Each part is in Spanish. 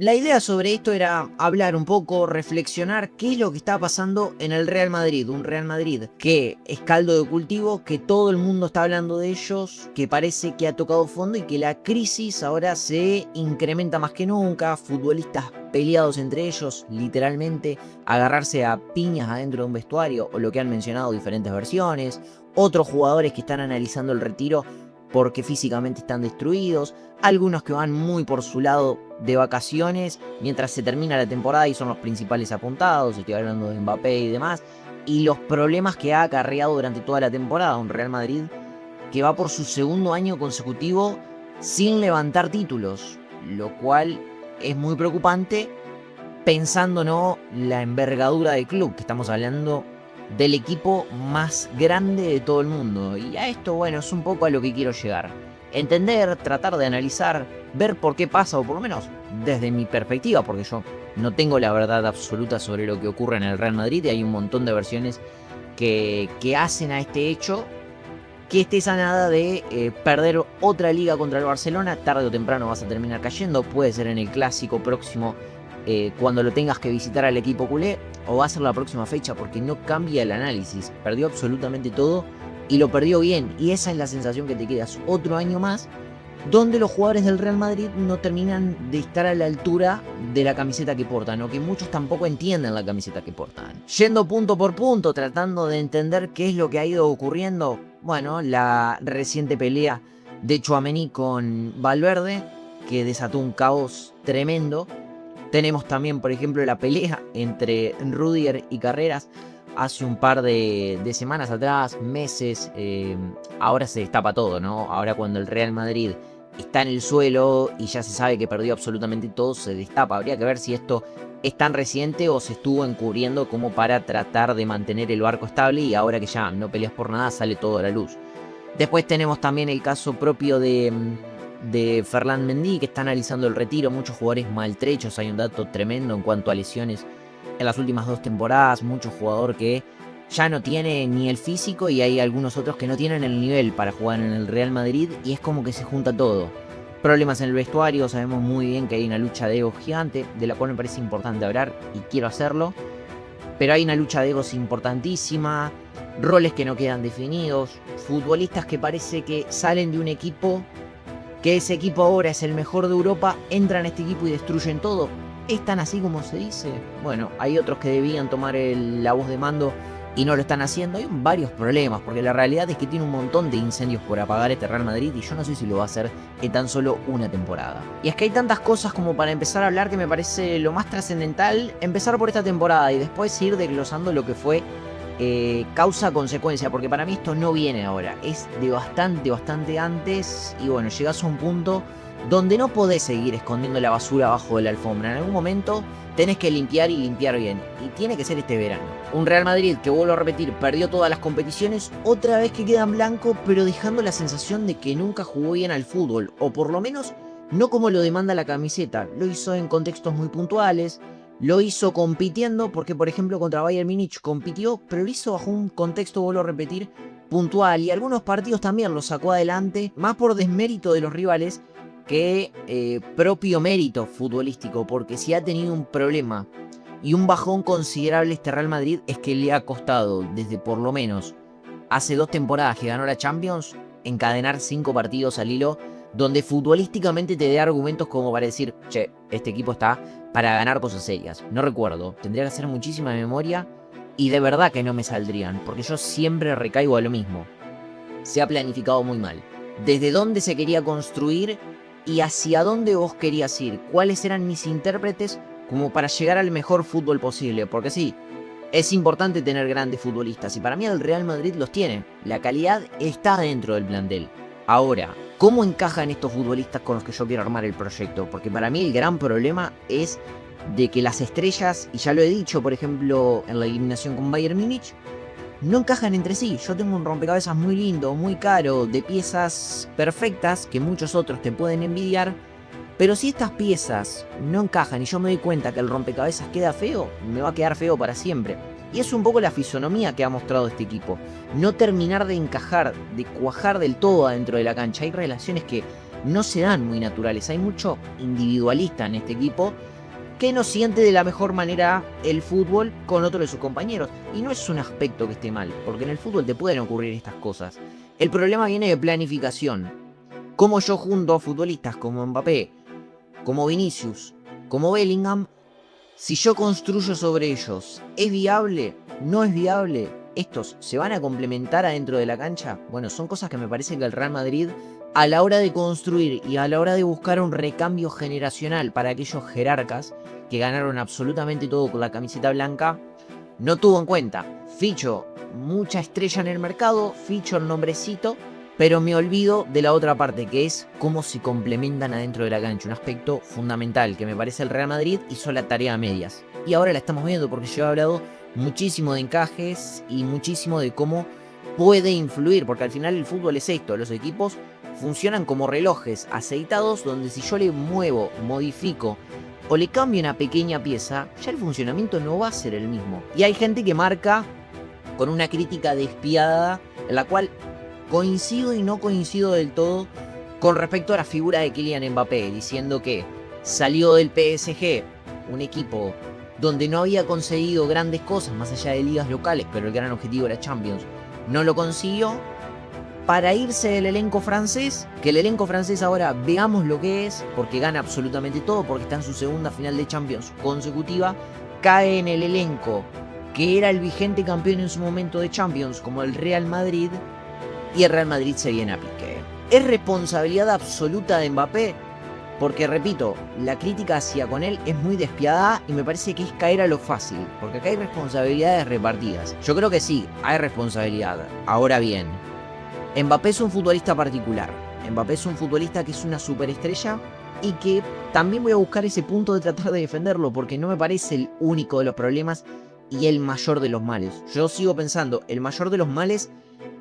La idea sobre esto era hablar un poco, reflexionar qué es lo que está pasando en el Real Madrid. Un Real Madrid que es caldo de cultivo, que todo el mundo está hablando de ellos, que parece que ha tocado fondo y que la crisis ahora se incrementa más que nunca. Futbolistas peleados entre ellos, literalmente, agarrarse a piñas adentro de un vestuario, o lo que han mencionado diferentes versiones. Otros jugadores que están analizando el retiro porque físicamente están destruidos, algunos que van muy por su lado de vacaciones mientras se termina la temporada y son los principales apuntados, estoy hablando de Mbappé y demás, y los problemas que ha acarreado durante toda la temporada un Real Madrid que va por su segundo año consecutivo sin levantar títulos, lo cual es muy preocupante pensando no la envergadura del club, que estamos hablando del equipo más grande de todo el mundo. Y a esto, bueno, es un poco a lo que quiero llegar. Entender, tratar de analizar, ver por qué pasa, o por lo menos desde mi perspectiva, porque yo no tengo la verdad absoluta sobre lo que ocurre en el Real Madrid y hay un montón de versiones que hacen a este hecho que estés a nada de perder otra liga contra el Barcelona. Tarde o temprano vas a terminar cayendo, puede ser en el clásico próximo cuando lo tengas que visitar al equipo culé, o va a ser la próxima fecha, porque no cambia el análisis. Perdió absolutamente todo y lo perdió bien, y esa es la sensación que te quedas otro año más donde los jugadores del Real Madrid no terminan de estar a la altura de la camiseta que portan, o que muchos tampoco entienden la camiseta que portan. Yendo punto por punto, tratando de entender qué es lo que ha ido ocurriendo, bueno, la reciente pelea de Tchouaméni con Valverde, que desató un caos tremendo. Tenemos también, por ejemplo, la pelea entre Rudiger y Carreras hace un par de semanas atrás, meses. Ahora se destapa todo, ¿no? Ahora cuando el Real Madrid está en el suelo y ya se sabe que perdió absolutamente todo, se destapa. Habría que ver si esto es tan reciente o se estuvo encubriendo como para tratar de mantener el barco estable, y ahora que ya no peleas por nada sale todo a la luz. Después tenemos también el caso propio de Ferland Mendy, que está analizando el retiro. Muchos jugadores maltrechos, hay un dato tremendo en cuanto a lesiones en las últimas 2 temporadas. Mucho jugador que ya no tiene ni el físico, y hay algunos otros que no tienen el nivel para jugar en el Real Madrid, y es como que se junta todo. Problemas en el vestuario, sabemos muy bien que hay una lucha de ego gigante, de la cual me parece importante hablar y quiero hacerlo. Pero hay una lucha de egos importantísima, roles que no quedan definidos, futbolistas que parece que salen de un equipo, que ese equipo ahora es el mejor de Europa, entran a este equipo y destruyen todo. ¿Es tan así como se dice? Bueno, hay otros que debían tomar la voz de mando y no lo están haciendo. Hay varios problemas, porque la realidad es que tiene un montón de incendios por apagar este Real Madrid, y yo no sé si lo va a hacer en tan solo una temporada. Y es que hay tantas cosas como para empezar a hablar, que me parece lo más trascendental empezar por esta temporada y después ir desglosando lo que fue causa-consecuencia, porque para mí esto no viene ahora, es de bastante antes. Y bueno, llegas a un punto donde no podés seguir escondiendo la basura abajo de la alfombra. En algún momento tenés que limpiar, y limpiar bien, y tiene que ser este verano. Un Real Madrid que, vuelvo a repetir, perdió todas las competiciones, otra vez que queda en blanco, pero dejando la sensación de que nunca jugó bien al fútbol, o por lo menos no como lo demanda la camiseta. Lo hizo en contextos muy puntuales, lo hizo compitiendo, porque por ejemplo contra Bayern Múnich compitió, pero lo hizo bajo un contexto, vuelvo a repetir, puntual, y algunos partidos también los sacó adelante, más por desmérito de los rivales que propio mérito futbolístico, porque si ha tenido un problema y un bajón considerable este Real Madrid, es que le ha costado, desde por lo menos hace 2 temporadas que ganó la Champions, encadenar 5 partidos al hilo donde futbolísticamente te dé argumentos como para decir, che, este equipo está para ganar cosas serias. No recuerdo, tendría que hacer muchísima memoria, y de verdad que no me saldrían, porque yo siempre recaigo a lo mismo. Se ha planificado muy mal. ¿Desde dónde se quería construir y hacia dónde vos querías ir? ¿Cuáles eran mis intérpretes como para llegar al mejor fútbol posible? Porque sí, es importante tener grandes futbolistas, y para mí el Real Madrid los tiene. La calidad está dentro del plantel. Ahora, ¿cómo encajan estos futbolistas con los que yo quiero armar el proyecto? Porque para mí el gran problema es de que las estrellas, y ya lo he dicho, por ejemplo, en la eliminación con Bayern Múnich, no encajan entre sí. Yo tengo un rompecabezas muy lindo, muy caro, de piezas perfectas que muchos otros te pueden envidiar, pero si estas piezas no encajan y yo me doy cuenta que el rompecabezas queda feo, me va a quedar feo para siempre. Y es un poco la fisonomía que ha mostrado este equipo. No terminar de encajar, de cuajar del todo adentro de la cancha. Hay relaciones que no se dan muy naturales. Hay mucho individualista en este equipo que no siente de la mejor manera el fútbol con otro de sus compañeros. Y no es un aspecto que esté mal, porque en el fútbol te pueden ocurrir estas cosas. El problema viene de planificación. Cómo yo junto a futbolistas como Mbappé, como Vinicius, como Bellingham, si yo construyo sobre ellos, ¿es viable? ¿No es viable? ¿Estos se van a complementar adentro de la cancha? Bueno, son cosas que me parece que el Real Madrid, a la hora de construir y a la hora de buscar un recambio generacional para aquellos jerarcas que ganaron absolutamente todo con la camiseta blanca, no tuvo en cuenta. Ficho mucha estrella en el mercado, ficho el nombrecito, pero me olvido de la otra parte, que es cómo se complementan adentro de la cancha. Un aspecto fundamental que me parece el Real Madrid hizo la tarea a medias. Y ahora la estamos viendo porque yo he hablado muchísimo de encajes y muchísimo de cómo puede influir, porque al final el fútbol es esto, los equipos funcionan como relojes aceitados donde si yo le muevo, modifico o le cambio una pequeña pieza, ya el funcionamiento no va a ser el mismo. Y hay gente que marca con una crítica despiadada en la cual coincido y no coincido del todo con respecto a la figura de Kylian Mbappé, diciendo que salió del PSG, un equipo donde no había conseguido grandes cosas más allá de ligas locales, pero el gran objetivo era Champions, no lo consiguió, para irse del elenco francés, que el elenco francés ahora veamos lo que es, porque gana absolutamente todo, porque está en su segunda final de Champions consecutiva, cae en el elenco que era el vigente campeón en su momento de Champions, como el Real Madrid, y el Real Madrid se viene a pique. ¿Es responsabilidad absoluta de Mbappé? Porque repito, la crítica hacia con él es muy despiadada y me parece que es caer a lo fácil, porque acá hay responsabilidades repartidas. Yo creo que sí, hay responsabilidad. Ahora bien, Mbappé es un futbolista particular. Mbappé es un futbolista que es una superestrella y que también voy a buscar ese punto de tratar de defenderlo, porque no me parece el único de los problemas y el mayor de los males. Yo sigo pensando, el mayor de los males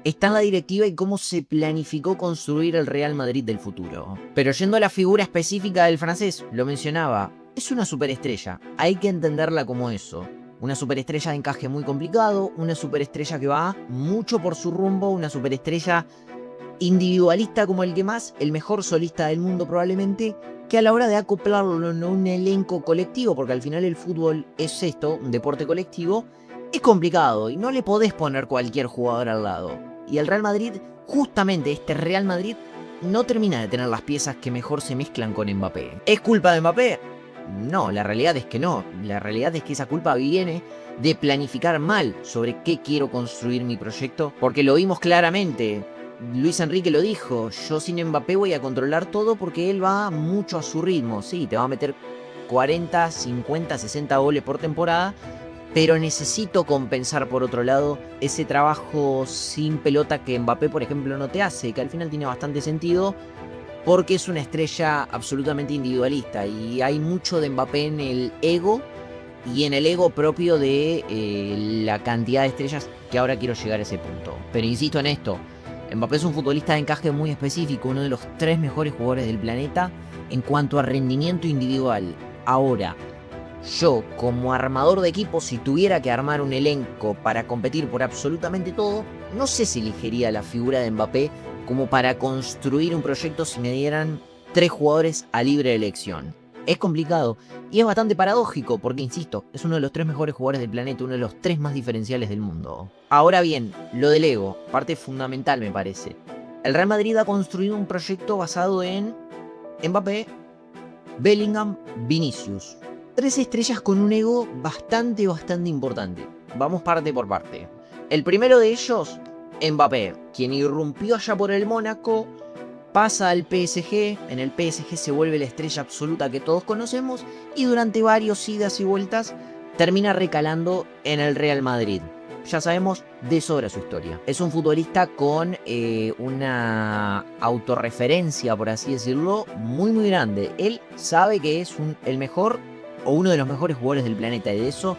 está en la directiva y cómo se planificó construir el Real Madrid del futuro. Pero yendo a la figura específica del francés, lo mencionaba, es una superestrella, hay que entenderla como eso. Una superestrella de encaje muy complicado, una superestrella que va mucho por su rumbo, una superestrella individualista como el que más, el mejor solista del mundo probablemente, que a la hora de acoplarlo en un elenco colectivo, porque al final el fútbol es esto, un deporte colectivo, es complicado y no le podés poner cualquier jugador al lado. Y el Real Madrid, justamente este Real Madrid, no termina de tener las piezas que mejor se mezclan con Mbappé. ¿Es culpa de Mbappé? No, la realidad es que no. La realidad es que esa culpa viene de planificar mal sobre qué quiero construir mi proyecto, porque lo vimos claramente. Luis Enrique lo dijo, yo sin Mbappé voy a controlar todo porque él va mucho a su ritmo. Sí, te va a meter 40, 50, 60 goles por temporada, pero necesito compensar por otro lado ese trabajo sin pelota que Mbappé, por ejemplo, no te hace, que al final tiene bastante sentido porque es una estrella absolutamente individualista y hay mucho de Mbappé en el ego y en el ego propio de la cantidad de estrellas, que ahora quiero llegar a ese punto. Pero insisto en esto, Mbappé es un futbolista de encaje muy específico, uno de los 3 mejores jugadores del planeta en cuanto a rendimiento individual. Ahora, yo como armador de equipo, si tuviera que armar un elenco para competir por absolutamente todo, no sé si elegiría la figura de Mbappé como para construir un proyecto si me dieran 3 jugadores a libre elección. Es complicado y es bastante paradójico porque, insisto, es uno de los 3 mejores jugadores del planeta, uno de los 3 más diferenciales del mundo. Ahora bien, lo del ego, parte fundamental me parece. El Real Madrid ha construido un proyecto basado en Mbappé, Bellingham, Vinicius. 3 estrellas con un ego bastante importante. Vamos parte por parte. El primero de ellos, Mbappé, quien irrumpió allá por el Mónaco, pasa al PSG, en el PSG se vuelve la estrella absoluta que todos conocemos y durante varios idas y vueltas termina recalando en el Real Madrid. Ya sabemos de sobra su historia. Es un futbolista con una autorreferencia, por así decirlo, muy grande. Él sabe que es el mejor o uno de los mejores jugadores del planeta y de eso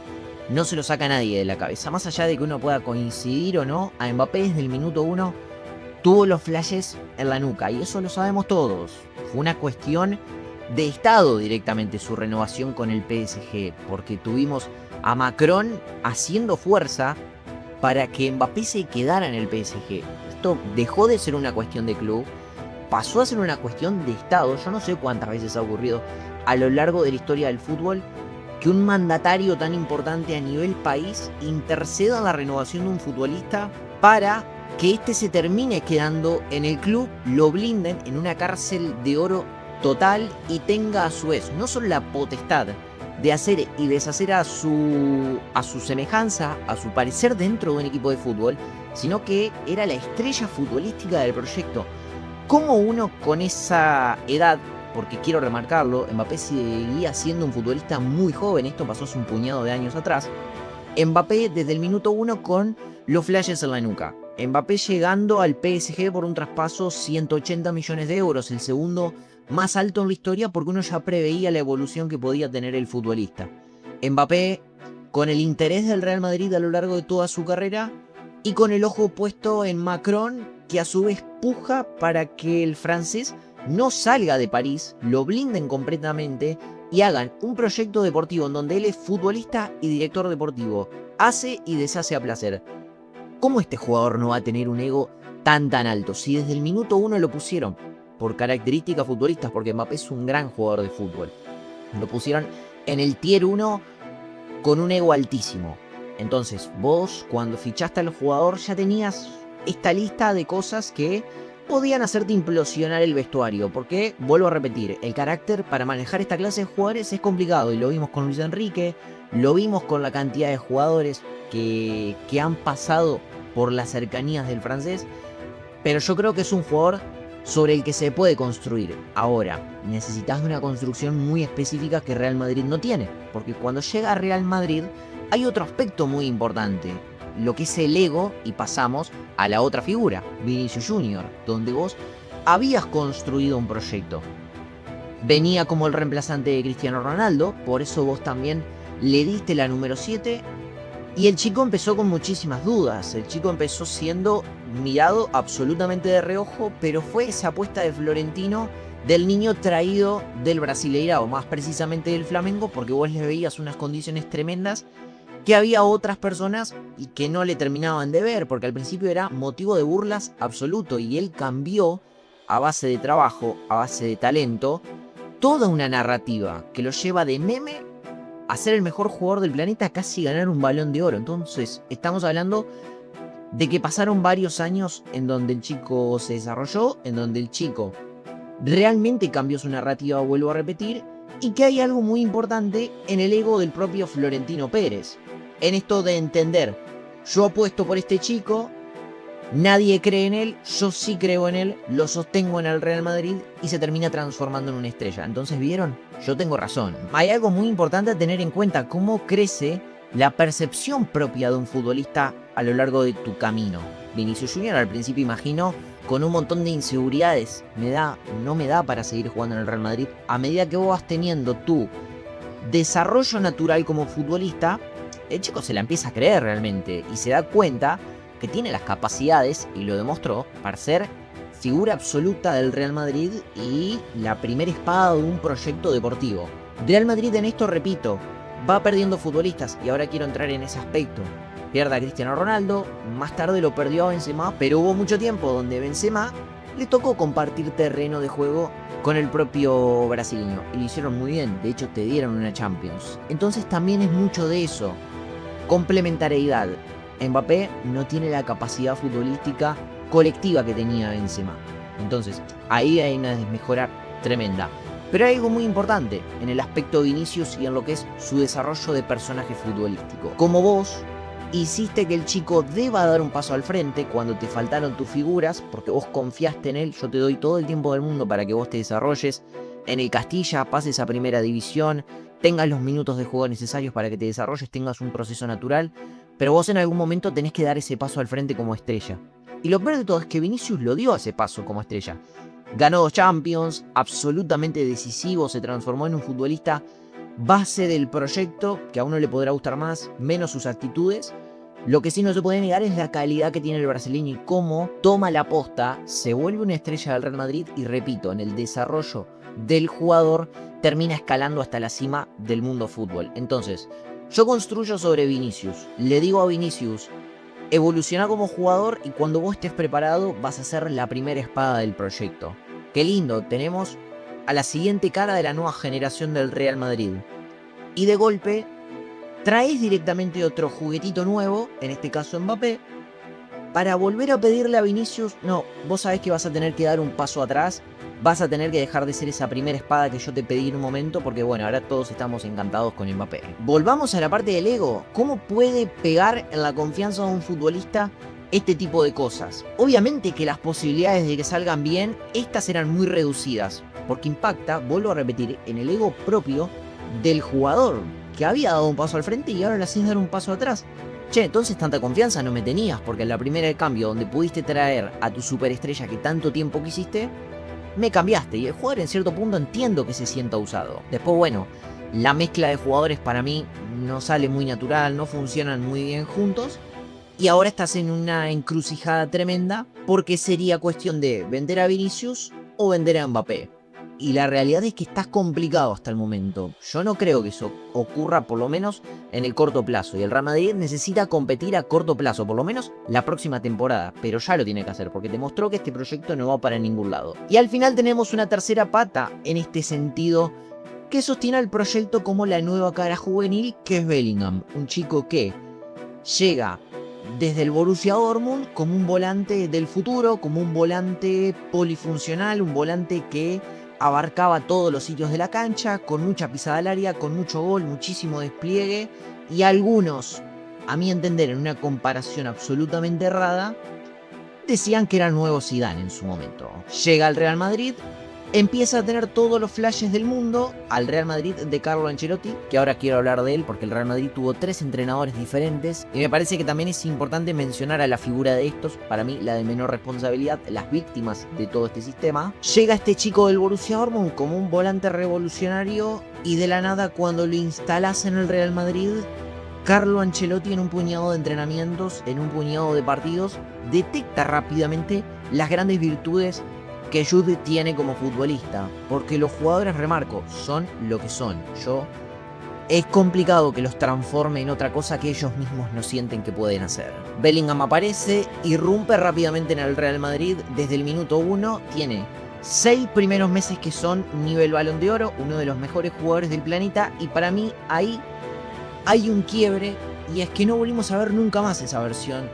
no se lo saca nadie de la cabeza. Más allá de que uno pueda coincidir o no, a Mbappé desde el minuto 1 tuvo los flashes en la nuca y eso lo sabemos todos. Fue una cuestión de estado directamente su renovación con el PSG, porque tuvimos a Macron haciendo fuerza para que Mbappé se quedara en el PSG. Esto dejó de ser una cuestión de club pasó a ser una cuestión de Estado. Yo no sé cuántas veces ha ocurrido a lo largo de la historia del fútbol que un mandatario tan importante a nivel país interceda en la renovación de un futbolista para que éste se termine quedando en el club, lo blinden en una cárcel de oro total y tenga a su vez no solo la potestad de hacer y deshacer a su semejanza, a su parecer dentro de un equipo de fútbol, sino que era la estrella futbolística del proyecto. ¿Cómo uno con esa edad, porque quiero remarcarlo, Mbappé seguía siendo un futbolista muy joven, esto pasó hace un puñado de años atrás, Mbappé desde el minuto 1 con los flashes en la nuca? Mbappé llegando al PSG por un traspaso 180 millones de euros, el segundo más alto en la historia porque uno ya preveía la evolución que podía tener el futbolista. Mbappé con el interés del Real Madrid a lo largo de toda su carrera y con el ojo puesto en Macron, que a su vez puja para que el francés no salga de París, lo blinden completamente y hagan un proyecto deportivo en donde él es futbolista y director deportivo. Hace y deshace a placer. ¿Cómo este jugador no va a tener un ego tan alto? Si desde el minuto 1 lo pusieron por características futbolistas, porque Mbappé es un gran jugador de fútbol. Lo pusieron en el tier 1 con un ego altísimo. Entonces, vos cuando fichaste al jugador ya tenías esta lista de cosas que podían hacerte implosionar el vestuario, porque, vuelvo a repetir, el carácter para manejar esta clase de jugadores es complicado, y lo vimos con Luis Enrique, lo vimos con la cantidad de jugadores que han pasado por las cercanías del francés, pero yo creo que es un jugador sobre el que se puede construir. Ahora, necesitas de una construcción muy específica que Real Madrid no tiene, porque cuando llega a Real Madrid hay otro aspecto muy importante, lo que es el ego, y pasamos a la otra figura, Vinicius Junior, donde vos habías construido un proyecto. Venía como el reemplazante de Cristiano Ronaldo, por eso vos también le diste la número 7, y el chico empezó con muchísimas dudas, el chico empezó siendo mirado absolutamente de reojo, pero fue esa apuesta de Florentino del niño traído del Brasileirao, más precisamente del Flamengo, porque vos le veías unas condiciones tremendas que había otras personas y que no le terminaban de ver, porque al principio era motivo de burlas absoluto, y él cambió a base de trabajo, a base de talento, toda una narrativa que lo lleva de meme a ser el mejor jugador del planeta, a casi ganar un Balón de Oro. Entonces, estamos hablando de que pasaron varios años en donde el chico se desarrolló, en donde el chico realmente cambió su narrativa, vuelvo a repetir, y que hay algo muy importante en el ego del propio Florentino Pérez. En esto de entender, yo apuesto por este chico, nadie cree en él, yo sí creo en él, lo sostengo en el Real Madrid y se termina transformando en una estrella. Entonces, ¿vieron? Yo tengo razón. Hay algo muy importante a tener en cuenta, cómo crece la percepción propia de un futbolista a lo largo de tu camino. Vinicius Junior al principio, imagino, con un montón de inseguridades, no me da para seguir jugando en el Real Madrid. A medida que vos vas teniendo tu desarrollo natural como futbolista, el chico se la empieza a creer realmente y se da cuenta que tiene las capacidades, y lo demostró, para ser figura absoluta del Real Madrid y la primera espada de un proyecto deportivo. Real Madrid en esto, repito, va perdiendo futbolistas, y ahora quiero entrar en ese aspecto. Pierde a Cristiano Ronaldo, más tarde lo perdió a Benzema, pero hubo mucho tiempo donde Benzema le tocó compartir terreno de juego con el propio brasileño, y lo hicieron muy bien, de hecho te dieron una Champions. Entonces también es mucho de eso, complementariedad. Mbappé no tiene la capacidad futbolística colectiva que tenía Benzema. Entonces, ahí hay una desmejora tremenda. Pero hay algo muy importante en el aspecto de Vinicius y en lo que es su desarrollo de personaje futbolístico. Como vos hiciste que el chico deba dar un paso al frente cuando te faltaron tus figuras, porque vos confiaste en él, yo te doy todo el tiempo del mundo para que vos te desarrolles en el Castilla, pases a primera división, tengas los minutos de juego necesarios para que te desarrolles, tengas un proceso natural, pero vos en algún momento tenés que dar ese paso al frente como estrella. Y lo peor de todo es que Vinicius lo dio ese paso como estrella. Ganó 2 Champions, absolutamente decisivo, se transformó en un futbolista base del proyecto, que a uno le podrá gustar más, menos sus actitudes. Lo que sí no se puede negar es la calidad que tiene el brasileño y cómo toma la posta, se vuelve una estrella del Real Madrid y, repito, en el desarrollo del jugador termina escalando hasta la cima del mundo fútbol. Entonces, yo construyo sobre Vinicius, le digo a Vinicius, evoluciona como jugador y cuando vos estés preparado vas a ser la primera espada del proyecto. qué lindo, tenemos a la siguiente cara de la nueva generación del Real Madrid. Y de golpe, traes directamente otro juguetito nuevo, en este caso Mbappé, para volver a pedirle a Vinicius, no, vos sabés que vas a tener que dar un paso atrás, vas a tener que dejar de ser esa primera espada que yo te pedí en un momento, porque bueno, ahora todos estamos encantados con Mbappé. Volvamos a la parte del ego. ¿Cómo puede pegar en la confianza de un futbolista este tipo de cosas? Obviamente que las posibilidades de que salgan bien, estas eran muy reducidas, porque impacta, vuelvo a repetir, en el ego propio del jugador, que había dado un paso al frente y ahora le haces dar un paso atrás. Che, entonces tanta confianza no me tenías, porque en la primera de cambio donde pudiste traer a tu superestrella que tanto tiempo quisiste, me cambiaste. Y el jugador en cierto punto entiendo que se sienta usado. Después, bueno, la mezcla de jugadores para mí no sale muy natural, no funcionan muy bien juntos. Y ahora estás en una encrucijada tremenda, porque sería cuestión de vender a Vinicius o vender a Mbappé. Y la realidad es que estás complicado hasta el momento. Yo no creo que eso ocurra por lo menos en el corto plazo. Y el Real Madrid necesita competir a corto plazo, por lo menos la próxima temporada. Pero ya lo tiene que hacer, porque demostró que este proyecto no va para ningún lado. Y al final tenemos una tercera pata en este sentido, que sostiene al proyecto como la nueva cara juvenil, que es Bellingham. Un chico que llega desde el Borussia Dortmund como un volante del futuro, como un volante polifuncional, un volante que abarcaba todos los sitios de la cancha, con mucha pisada al área, con mucho gol, muchísimo despliegue, y algunos, a mi entender, en una comparación absolutamente errada, decían que era el nuevo Zidane en su momento. Llega al Real Madrid, empieza a tener todos los flashes del mundo, al Real Madrid de Carlo Ancelotti, que ahora quiero hablar de él porque el Real Madrid tuvo 3 entrenadores diferentes, y me parece que también es importante mencionar a la figura de estos, para mí la de menor responsabilidad, las víctimas de todo este sistema. Llega este chico del Borussia Dortmund como un volante revolucionario, y de la nada cuando lo instalas en el Real Madrid, Carlo Ancelotti en un puñado de entrenamientos, en un puñado de partidos, detecta rápidamente las grandes virtudes que Jude tiene como futbolista, porque los jugadores, remarco, son lo que son. Es complicado que los transforme en otra cosa que ellos mismos no sienten que pueden hacer. Bellingham aparece, irrumpe rápidamente en el Real Madrid desde el minuto 1, tiene 6 primeros meses que son nivel Balón de Oro, uno de los mejores jugadores del planeta, y para mí ahí hay un quiebre, y es que no volvimos a ver nunca más esa versión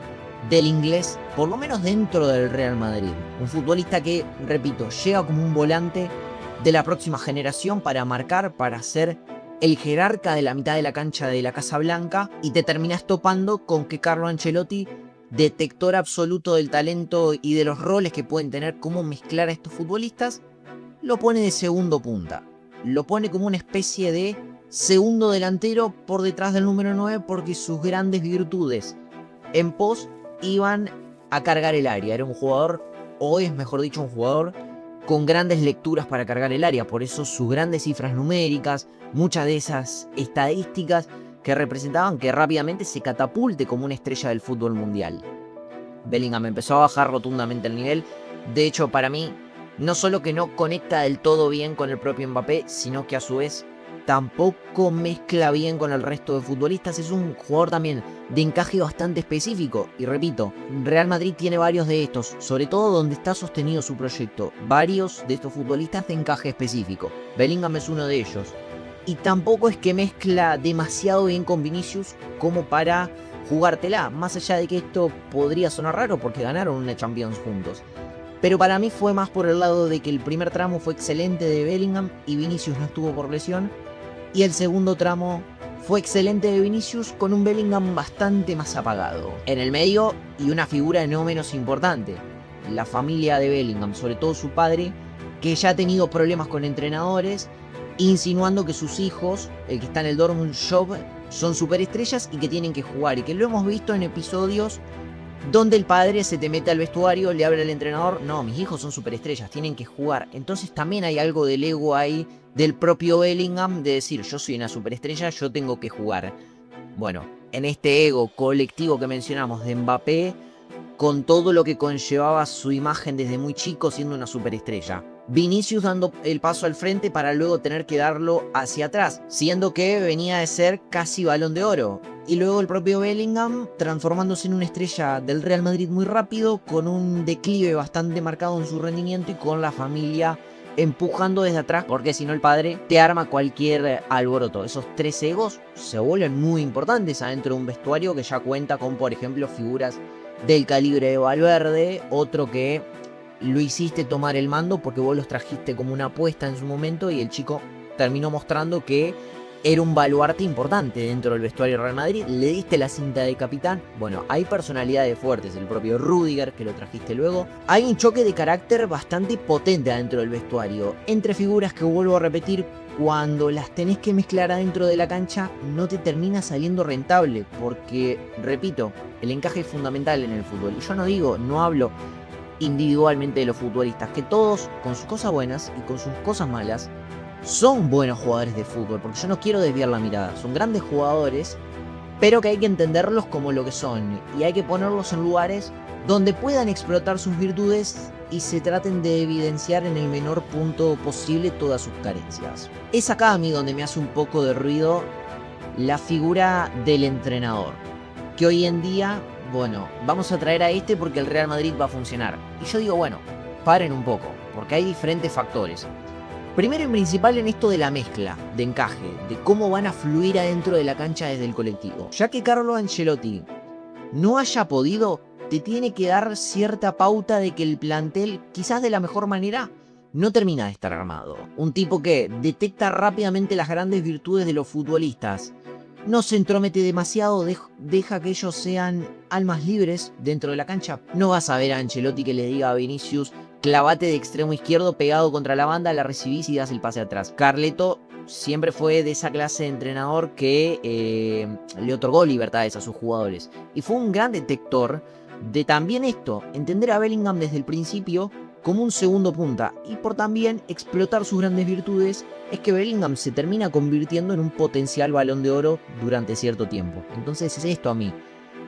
del inglés, por lo menos dentro del Real Madrid. Un futbolista que, repito, llega como un volante de la próxima generación para marcar, para ser el jerarca de la mitad de la cancha de la Casa Blanca, y te terminas topando con que Carlo Ancelotti, detector absoluto del talento y de los roles que pueden tener, cómo mezclar a estos futbolistas, lo pone de segundo punta. Lo pone como una especie de segundo delantero por detrás del número 9, porque sus grandes virtudes en pos iban a cargar el área. Era un jugador, o es mejor dicho un jugador, con grandes lecturas para cargar el área. Por eso sus grandes cifras numéricas, muchas de esas estadísticas que representaban que rápidamente se catapulte como una estrella del fútbol mundial. Bellingham empezó a bajar rotundamente el nivel. De hecho, para mí, no solo que no conecta del todo bien con el propio Mbappé, sino que a su vez tampoco mezcla bien con el resto de futbolistas. Es un jugador también de encaje bastante específico. Y repito, Real Madrid tiene varios de estos, sobre todo donde está sostenido su proyecto. Varios de estos futbolistas de encaje específico. Bellingham es uno de ellos. Y tampoco es que mezcla demasiado bien con Vinicius como para jugártela. Más allá de que esto podría sonar raro porque ganaron una Champions juntos. Pero para mí fue más por el lado de que el primer tramo fue excelente de Bellingham y Vinicius no estuvo por lesión. Y el segundo tramo fue excelente de Vinicius con un Bellingham bastante más apagado. En el medio, y una figura no menos importante, la familia de Bellingham, sobre todo su padre, que ya ha tenido problemas con entrenadores, insinuando que sus hijos, el que está en el Dortmund Job, son superestrellas y que tienen que jugar. Y que lo hemos visto en episodios donde el padre se te mete al vestuario, le habla al entrenador, no, mis hijos son superestrellas, tienen que jugar. Entonces también hay algo del ego ahí, del propio Bellingham, de decir, yo soy una superestrella, yo tengo que jugar. Bueno, en este ego colectivo que mencionamos de Mbappé, con todo lo que conllevaba su imagen desde muy chico siendo una superestrella. Vinicius dando el paso al frente para luego tener que darlo hacia atrás, siendo que venía de ser casi Balón de Oro. y luego el propio Bellingham transformándose en una estrella del Real Madrid muy rápido, con un declive bastante marcado en su rendimiento y con la familia empujando desde atrás, porque si no el padre te arma cualquier alboroto. Esos tres egos se vuelven muy importantes adentro de un vestuario que ya cuenta con, por ejemplo, figuras del calibre de Valverde, otro que lo hiciste tomar el mando porque vos los trajiste como una apuesta en su momento y el chico terminó mostrando que era un baluarte importante dentro del vestuario Real Madrid. Le diste la cinta de capitán. Bueno, hay personalidades fuertes, el propio Rüdiger, que lo trajiste luego. Hay un choque de carácter bastante potente adentro del vestuario, entre figuras que, vuelvo a repetir, cuando las tenés que mezclar adentro de la cancha no te termina saliendo rentable, porque, repito, el encaje es fundamental en el fútbol. Y yo no hablo individualmente de los futbolistas, que todos, con sus cosas buenas y con sus cosas malas, son buenos jugadores de fútbol, porque yo no quiero desviar la mirada. Son grandes jugadores, pero que hay que entenderlos como lo que son, y hay que ponerlos en lugares donde puedan explotar sus virtudes y se traten de evidenciar en el menor punto posible todas sus carencias. Es acá a mí donde me hace un poco de ruido la figura del entrenador, que hoy en día, bueno, vamos a traer a este porque el Real Madrid va a funcionar. Y yo digo, bueno, paren un poco, porque hay diferentes factores. Primero y principal en esto de la mezcla, de encaje, de cómo van a fluir adentro de la cancha desde el colectivo. Ya que Carlo Ancelotti no haya podido, te tiene que dar cierta pauta de que el plantel, quizás de la mejor manera, no termina de estar armado. Un tipo que detecta rápidamente las grandes virtudes de los futbolistas, no se entromete demasiado, deja que ellos sean almas libres dentro de la cancha. No vas a ver a Ancelotti que le diga a Vinicius: clavate de extremo izquierdo pegado contra la banda, la recibís y das el pase atrás. Carleto siempre fue de esa clase de entrenador que le otorgó libertades a sus jugadores. Y fue un gran detector de también esto, entender a Bellingham desde el principio como un segundo punta, y por también explotar sus grandes virtudes, es que Bellingham se termina convirtiendo en un potencial Balón de Oro durante cierto tiempo. Entonces es esto a mí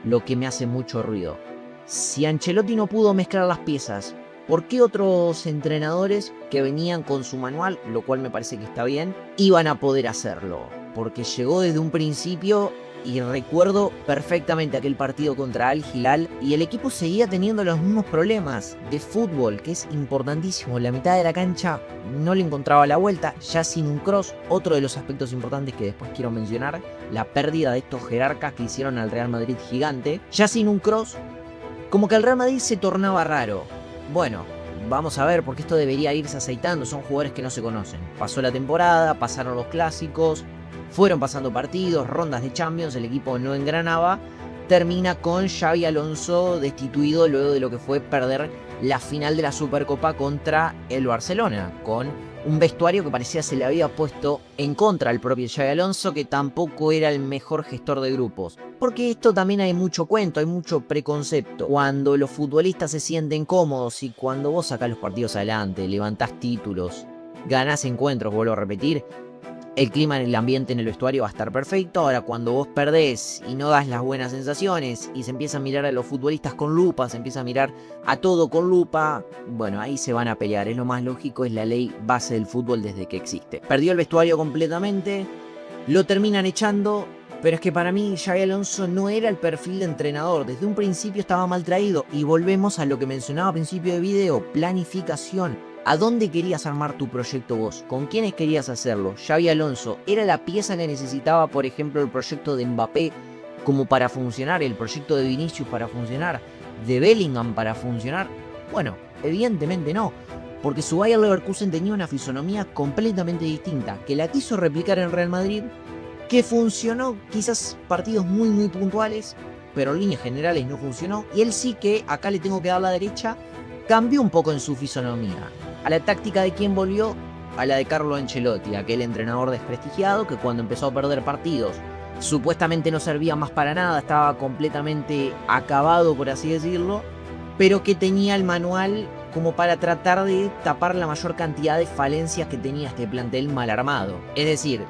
lo que me hace mucho ruido. Si Ancelotti no pudo mezclar las piezas, ¿por qué otros entrenadores que venían con su manual, lo cual me parece que está bien, iban a poder hacerlo? Porque llegó desde un principio, y recuerdo perfectamente aquel partido contra Al Hilal, y el equipo seguía teniendo los mismos problemas de fútbol, que es importantísimo. La mitad de la cancha no le encontraba la vuelta, ya sin un cross. Otro de los aspectos importantes que después quiero mencionar, la pérdida de estos jerarcas que hicieron al Real Madrid gigante. Ya sin un cross, como que el Real Madrid se tornaba raro. Bueno, vamos a ver, porque esto debería irse aceitando. Son jugadores que no se conocen. Pasó la temporada, pasaron los clásicos, fueron pasando partidos, rondas de Champions, el equipo no engranaba. Termina con Xabi Alonso destituido luego de lo que fue perder la final de la Supercopa contra el Barcelona, con un vestuario que parecía se le había puesto en contra al propio Xabi Alonso, que tampoco era el mejor gestor de grupos. Porque esto también hay mucho cuento, hay mucho preconcepto. Cuando los futbolistas se sienten cómodos y cuando vos sacás los partidos adelante, levantás títulos, ganás encuentros, vuelvo a repetir, el clima en el ambiente en el vestuario va a estar perfecto. Ahora, cuando vos perdés y no das las buenas sensaciones y se empieza a mirar a los futbolistas con lupa, se empieza a mirar a todo con lupa, bueno, ahí se van a pelear. Es lo más lógico, es la ley base del fútbol desde que existe. Perdió el vestuario completamente, lo terminan echando, pero es que para mí Xabi Alonso no era el perfil de entrenador. Desde un principio estaba mal traído, y volvemos a lo que mencionaba a principio de video: planificación. ¿A dónde querías armar tu proyecto vos? ¿Con quiénes querías hacerlo? Xabi Alonso ¿era la pieza que necesitaba, por ejemplo, el proyecto de Mbappé como para funcionar? ¿El proyecto de Vinicius para funcionar? ¿De Bellingham para funcionar? Bueno, evidentemente no, porque su Bayer Leverkusen tenía una fisonomía completamente distinta, que la quiso replicar en Real Madrid, que funcionó quizás partidos muy puntuales, pero en líneas generales no funcionó. Y él sí que, acá le tengo que dar la derecha, cambió un poco en su fisonomía. A la táctica de quien volvió, a la de Carlo Ancelotti, aquel entrenador desprestigiado que cuando empezó a perder partidos supuestamente no servía más para nada, estaba completamente acabado, por así decirlo, pero que tenía el manual como para tratar de tapar la mayor cantidad de falencias que tenía este plantel mal armado. Es decir,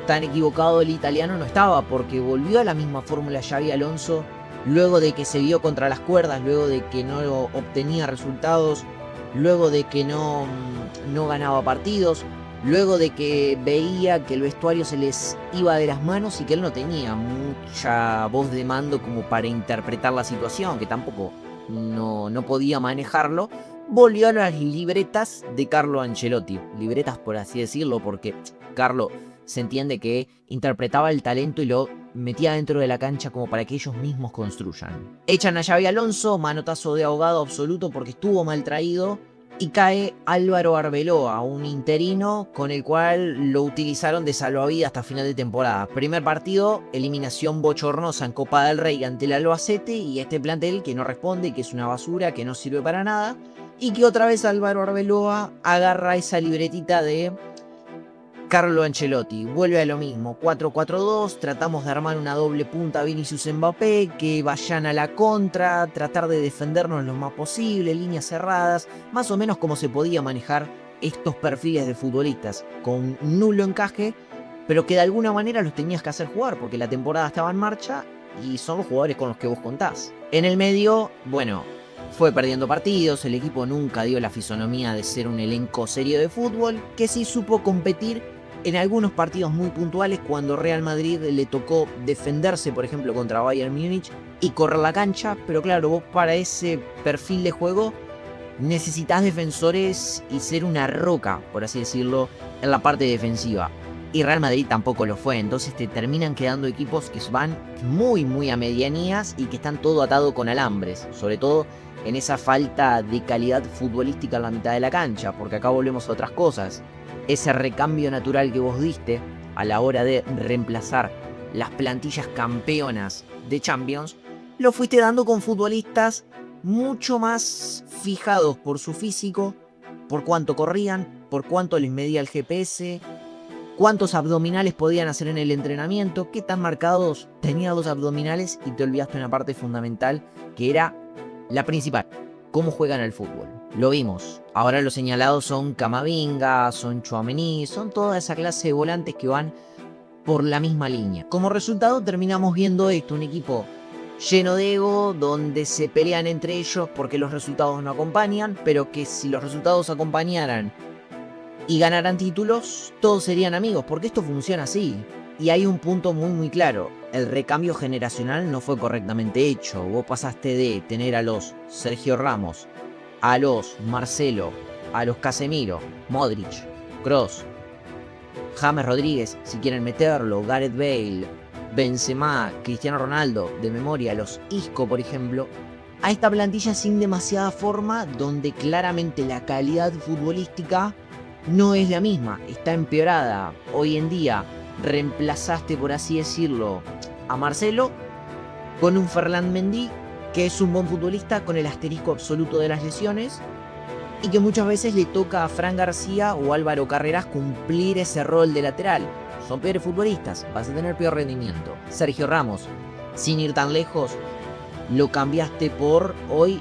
tan equivocado el italiano no estaba, porque volvió a la misma fórmula Xabi Alonso luego de que se vio contra las cuerdas, luego de que no obtenía resultados, luego de que no ganaba partidos. luego de que veía que el vestuario se les iba de las manos y que él no tenía mucha voz de mando como para interpretar la situación, que tampoco no podía manejarlo, volvió a las libretas de Carlo Ancelotti. Libretas, por así decirlo, porque Carlo se entiende que interpretaba el talento y lo metía dentro de la cancha como para que ellos mismos construyan. Echan a Xabi Alonso, manotazo de ahogado absoluto porque estuvo mal traído, y cae Álvaro Arbeloa, un interino con el cual lo utilizaron de salvavidas hasta final de temporada. Primer partido, eliminación bochornosa en Copa del Rey ante el Albacete, y este plantel que no responde, que es una basura, que no sirve para nada, y que otra vez Álvaro Arbeloa agarra esa libretita de Carlo Ancelotti. Vuelve a lo mismo, 4-4-2, tratamos de armar una doble punta Vinicius Mbappé, que vayan a la contra, tratar de defendernos lo más posible, líneas cerradas, más o menos como se podía manejar estos perfiles de futbolistas, con nulo encaje, pero que de alguna manera los tenías que hacer jugar, porque la temporada estaba en marcha y son los jugadores con los que vos contás. En el medio, bueno, fue perdiendo partidos, el equipo nunca dio la fisonomía de ser un elenco serio de fútbol, que sí supo competir en algunos partidos muy puntuales cuando Real Madrid le tocó defenderse, por ejemplo, contra Bayern Múnich y correr la cancha, pero claro, vos para ese perfil de juego necesitas defensores y ser una roca, por así decirlo, en la parte defensiva. Y Real Madrid tampoco lo fue, entonces te terminan quedando equipos que van muy a medianías y que están todo atado con alambres, sobre todo en esa falta de calidad futbolística en la mitad de la cancha, porque acá volvemos a otras cosas. Ese recambio natural que vos diste a la hora de reemplazar las plantillas campeonas de Champions, lo fuiste dando con futbolistas mucho más fijados por su físico, por cuánto corrían, por cuánto les medía el GPS, cuántos abdominales podían hacer en el entrenamiento, qué tan marcados tenían los abdominales, y te olvidaste una parte fundamental que era la principal: cómo juegan al fútbol. Lo vimos. Ahora los señalados son Camavinga, son Tchouaméni, son toda esa clase de volantes que van por la misma línea. Como resultado terminamos viendo esto, un equipo lleno de ego, donde se pelean entre ellos porque los resultados no acompañan, pero que si los resultados acompañaran y ganaran títulos, todos serían amigos, porque esto funciona así. Y hay un punto muy claro: el recambio generacional no fue correctamente hecho. Vos pasaste de tener a los Sergio Ramos, a los Marcelo, a los Casemiro, Modric, Kroos, James Rodríguez, si quieren meterlo, Gareth Bale, Benzema, Cristiano Ronaldo, de memoria, los Isco, por ejemplo, a esta plantilla sin demasiada forma, donde claramente la calidad futbolística no es la misma, está empeorada. Hoy en día reemplazaste, por así decirlo, a Marcelo con un Ferland Mendy, que es un buen futbolista con el asterisco absoluto de las lesiones, y que muchas veces le toca a Fran García o Álvaro Carreras cumplir ese rol de lateral. Son peores futbolistas, vas a tener peor rendimiento. Sergio Ramos, sin ir tan lejos, lo cambiaste por hoy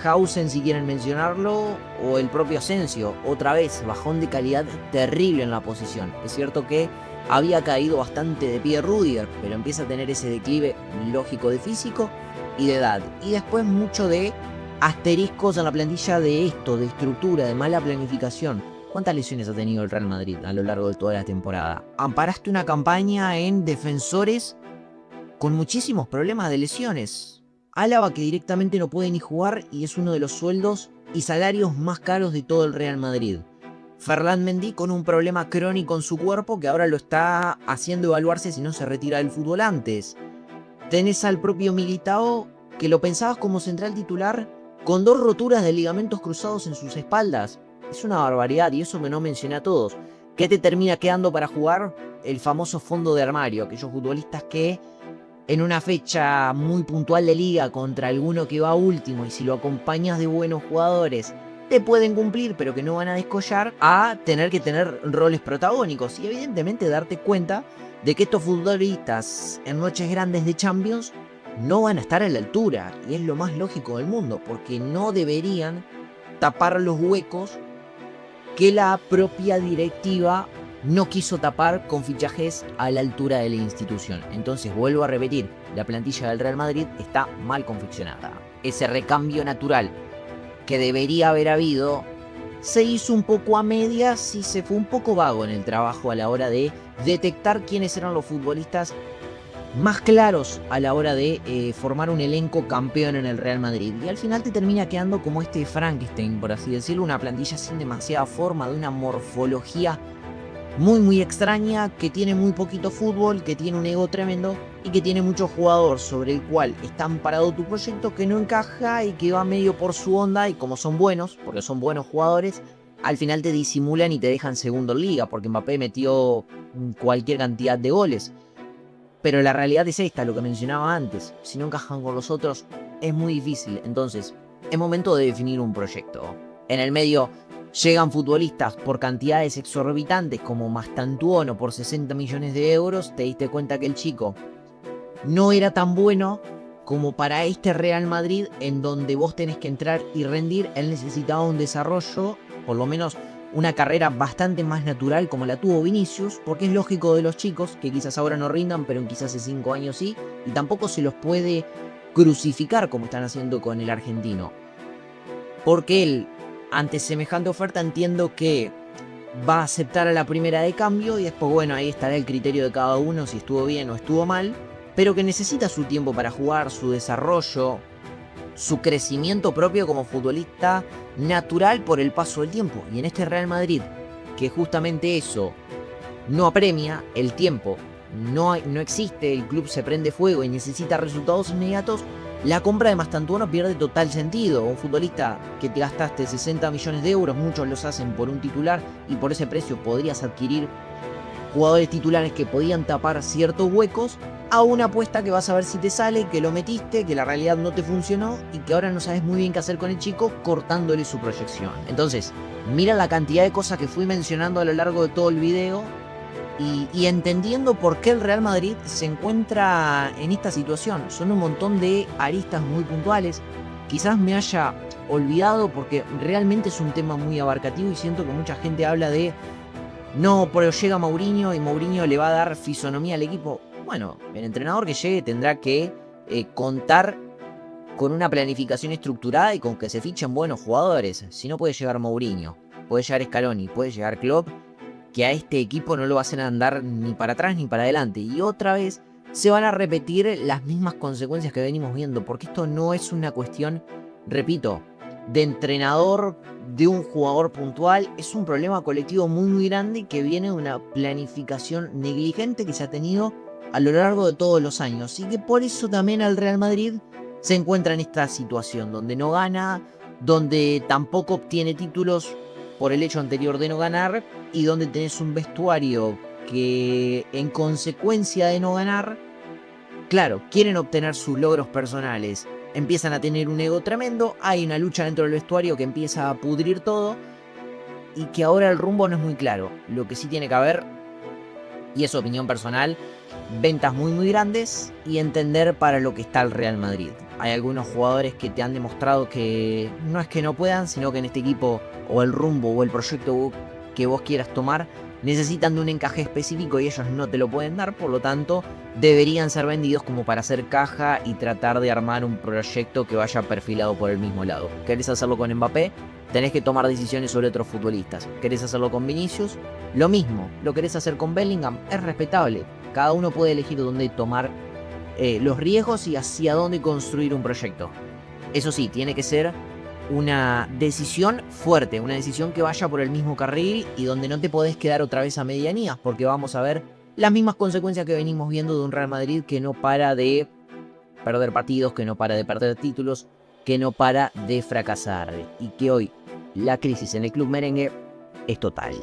Hausen, si quieren mencionarlo, o el propio Asensio. Otra vez, bajón de calidad terrible en la posición. Es cierto que había caído bastante de pie Rudiger, pero empieza a tener ese declive lógico de físico y de edad. Y después mucho de asteriscos en la plantilla de esto, de estructura, de mala planificación. ¿Cuántas lesiones ha tenido el Real Madrid a lo largo de toda la temporada? Amparaste una campaña en defensores con muchísimos problemas de lesiones. Álava, que directamente no puede ni jugar y es uno de los sueldos y salarios más caros de todo el Real Madrid. Ferland Mendy con un problema crónico en su cuerpo que ahora lo está haciendo evaluarse si no se retira del fútbol antes. Tenés al propio Militao, que lo pensabas como central titular, con 2 roturas de ligamentos cruzados en sus espaldas. Es una barbaridad, y eso me no mencioné a todos. ¿Qué te termina quedando para jugar? El famoso fondo de armario, aquellos futbolistas que en una fecha muy puntual de liga contra alguno que va último, y si lo acompañas de buenos jugadores, te pueden cumplir pero que no van a descollar, a tener que tener roles protagónicos, y evidentemente darte cuenta de que estos futbolistas en noches grandes de Champions no van a estar a la altura, y es lo más lógico del mundo, porque no deberían tapar los huecos que la propia directiva no quiso tapar con fichajes a la altura de la institución. Entonces, vuelvo a repetir, la plantilla del Real Madrid está mal confeccionada. Ese recambio natural que debería haber habido se hizo un poco a medias y se fue un poco vago en el trabajo a la hora de detectar quiénes eran los futbolistas más claros a la hora de formar un elenco campeón en el Real Madrid. Y al final te termina quedando como este Frankenstein, por así decirlo, una plantilla sin demasiada forma, de una morfología muy extraña, que tiene muy poquito fútbol, que tiene un ego tremendo y que tiene mucho jugador sobre el cual está amparado tu proyecto, que no encaja y que va medio por su onda, y como son buenos, porque son buenos jugadores, al final te disimulan y te dejan segundo en liga, porque Mbappé metió cualquier cantidad de goles. Pero la realidad es esta, lo que mencionaba antes. Si no encajan con los otros, es muy difícil. Entonces, es momento de definir un proyecto. En el medio llegan futbolistas por cantidades exorbitantes como Mastantuono por 60 millones de euros. Te diste cuenta que el chico no era tan bueno como para este Real Madrid, en donde vos tenés que entrar y rendir. Él necesitaba un desarrollo, por lo menos una carrera bastante más natural como la tuvo Vinicius, porque es lógico de los chicos que quizás ahora no rindan, pero quizás hace 5 años sí, y tampoco se los puede crucificar como están haciendo con el argentino. Porque él, ante semejante oferta, entiendo que va a aceptar a la primera de cambio, y después, bueno, ahí estará el criterio de cada uno si estuvo bien o estuvo mal, pero que necesita su tiempo para jugar, su desarrollo, su crecimiento propio como futbolista natural por el paso del tiempo. Y en este Real Madrid, que justamente eso no apremia, el tiempo no existe, el club se prende fuego y necesita resultados inmediatos, la compra de Mastantuono pierde total sentido. Un futbolista que te gastaste 60 millones de euros, muchos los hacen por un titular, y por ese precio podrías adquirir jugadores titulares que podían tapar ciertos huecos, a una apuesta que vas a ver si te sale, que lo metiste, que la realidad no te funcionó y que ahora no sabes muy bien qué hacer con el chico, cortándole su proyección. Entonces, mira la cantidad de cosas que fui mencionando a lo largo de todo el video y entendiendo por qué el Real Madrid se encuentra en esta situación. Son un montón de aristas muy puntuales. Quizás me haya olvidado porque realmente es un tema muy abarcativo y siento que mucha gente habla de no, pero llega Mourinho y Mourinho le va a dar fisonomía al equipo. Bueno, el entrenador que llegue tendrá que contar con una planificación estructurada y con que se fichen buenos jugadores. Si no, puede llegar Mourinho, puede llegar Scaloni, puede llegar Klopp, que a este equipo no lo va a hacer andar ni para atrás ni para adelante. Y otra vez se van a repetir las mismas consecuencias que venimos viendo, porque esto no es una cuestión, repito, de entrenador, de un jugador puntual. Es un problema colectivo muy grande que viene de una planificación negligente que se ha tenido a lo largo de todos los años, y que por eso también el Real Madrid se encuentra en esta situación donde no gana, donde tampoco obtiene títulos por el hecho anterior de no ganar, y donde tenés un vestuario que, en consecuencia de no ganar, claro, quieren obtener sus logros personales, empiezan a tener un ego tremendo, hay una lucha dentro del vestuario que empieza a pudrir todo, y que ahora el rumbo no es muy claro. Lo que sí tiene que haber, y es opinión personal, ventas muy grandes y entender para lo que está el Real Madrid. Hay algunos jugadores que te han demostrado que no es que no puedan, sino que en este equipo, o el rumbo o el proyecto que vos quieras tomar, necesitan de un encaje específico y ellos no te lo pueden dar. Por lo tanto, deberían ser vendidos como para hacer caja y tratar de armar un proyecto que vaya perfilado por el mismo lado. ¿Querés hacerlo con Mbappé? Tenés que tomar decisiones sobre otros futbolistas. ¿Querés hacerlo con Vinicius? Lo mismo. ¿Lo querés hacer con Bellingham? Es respetable. Cada uno puede elegir dónde tomar los riesgos y hacia dónde construir un proyecto. Eso sí, tiene que ser una decisión fuerte, una decisión que vaya por el mismo carril y donde no te podés quedar otra vez a medianías, porque vamos a ver las mismas consecuencias que venimos viendo de un Real Madrid que no para de perder partidos, que no para de perder títulos, que no para de fracasar, y que hoy la crisis en el club merengue es total.